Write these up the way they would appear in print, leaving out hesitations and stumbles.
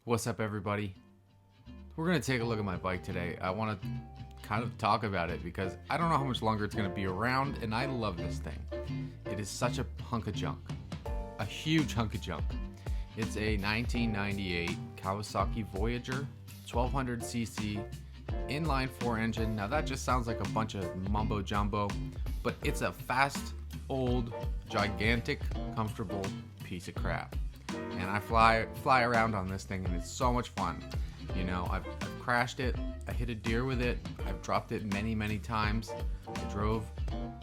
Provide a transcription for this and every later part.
What's up, everybody? We're going to take a look at my bike today. I want to kind of talk about it because I don't know how much longer it's going to be around, and I love this thing. It is such a hunk of junk, a huge hunk of junk. It's a 1998 Kawasaki Voyager 1200cc inline 4 engine. Now that just sounds like a bunch of mumbo jumbo, but it's a fast, old, gigantic, comfortable piece of crap. And I fly around on this thing, and it's so much fun. You know, I've crashed it, I hit a deer with it, I've dropped it many times. I drove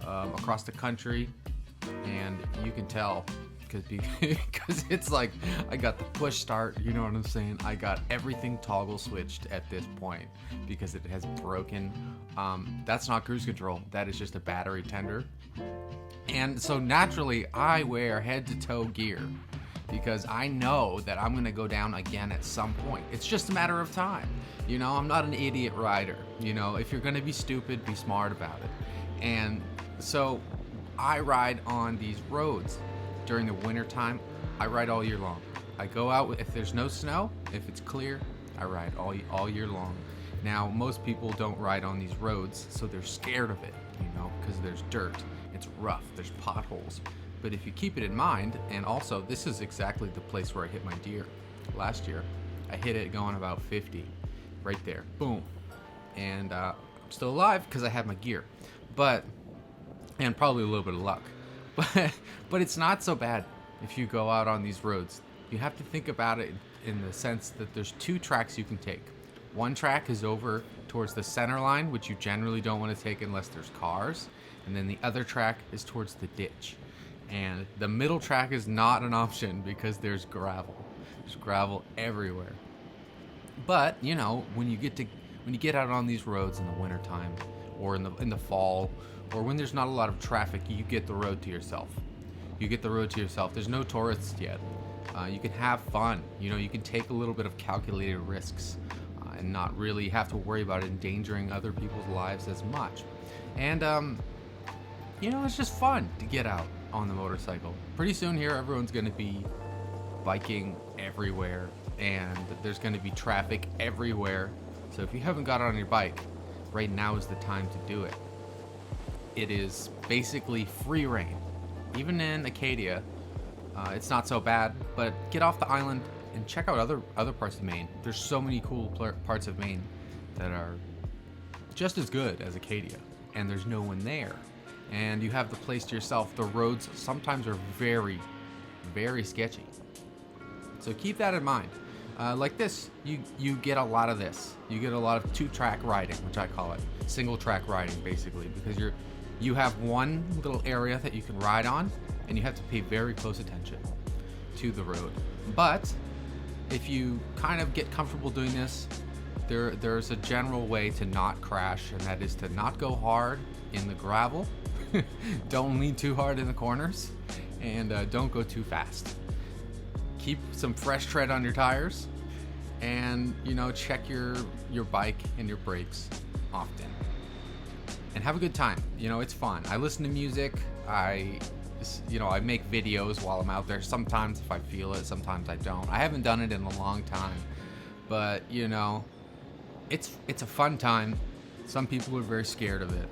across the country, and you can tell because it's like I got the push start, you know what I'm saying? I got everything toggle switched at this point because it has broken. That's not cruise control, that is just a battery tender. And so naturally I wear head to toe gear because I know that I'm gonna go down again at some point. It's just a matter of time. You know, I'm not an idiot rider. You know, if you're gonna be stupid, be smart about it. And so I ride on these roads during the winter time. I ride all year long. I go out if there's no snow, if it's clear, I ride all year long. Now, most people don't ride on these roads, so they're scared of it, you know, because there's dirt, it's rough, there's potholes. But if you keep it in mind, and also this is exactly the place where I hit my deer last year. I hit it going about 50, right there, boom. And I'm still alive because I had my gear, and probably a little bit of luck. But it's not so bad if you go out on these roads. You have to think about it in the sense that there's two tracks you can take. One track is over towards the center line, which you generally don't want to take unless there's cars, and then the other track is towards the ditch. And the middle track is not an option because there's gravel. There's gravel everywhere. But you know, when you get out on these roads in the wintertime, or in the fall, or when there's not a lot of traffic, you get the road to yourself. You get the road to yourself. There's no tourists yet. You can have fun. You know, you can take a little bit of calculated risks and not really have to worry about endangering other people's lives as much. And you know, it's just fun to get out on the motorcycle. Pretty soon here, everyone's going to be biking everywhere, and there's going to be traffic everywhere. So if you haven't got on your bike, right now is the time to do it. It is basically free reign. Even in Acadia, it's not so bad, but get off the island and check out other parts of Maine. There's so many cool parts of Maine that are just as good as Acadia, and there's no one there. And you have the place to yourself. The roads sometimes are very sketchy. So keep that in mind. Like this, you get a lot of this. You get a lot of two-track riding, which I call it. Single-track riding, basically, because you have one little area that you can ride on, and you have to pay very close attention to the road. But if you kind of get comfortable doing this, there's a general way to not crash, and that is to not go hard in the gravel. Don't lean too hard in the corners, and don't go too fast. Keep some fresh tread on your tires, and you know, check your bike and your brakes often, and have a good time. You know, it's fun. I listen to music. I make videos while I'm out there. Sometimes if I feel it, sometimes I don't. I haven't done it in a long time, but you know, it's a fun time. Some people are very scared of it.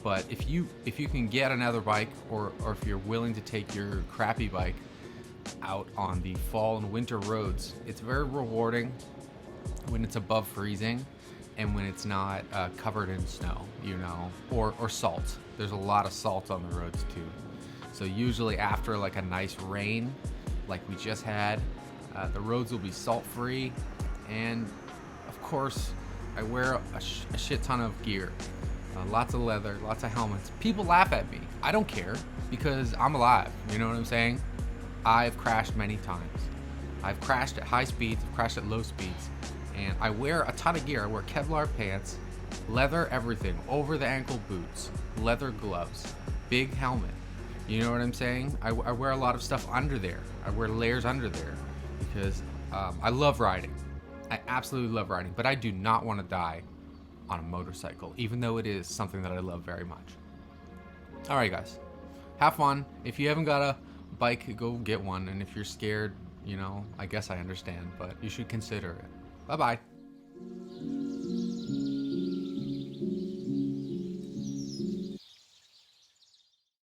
But if you can get another bike, or if you're willing to take your crappy bike out on the fall and winter roads, it's very rewarding when it's above freezing and when it's not covered in snow, you know, or salt. There's a lot of salt on the roads too. So usually after like a nice rain, like we just had, the roads will be salt free. And of course, I wear a shit ton of gear. Lots of leather, lots of helmets. People laugh at me. I don't care because I'm alive. You know what I'm saying? I've crashed many times. I've crashed at high speeds, I've crashed at low speeds, and I wear a ton of gear. I wear Kevlar pants, leather everything, over the ankle boots, leather gloves, big helmet. You know what I'm saying? I wear a lot of stuff under there. I wear layers under there because I love riding. I absolutely love riding, but I do not want to die on a motorcycle, even though it is something that I love very much. Alright guys, have fun. If you haven't got a bike, go get one, and if you're scared, You know, I guess I understand, but you should consider it. Bye bye.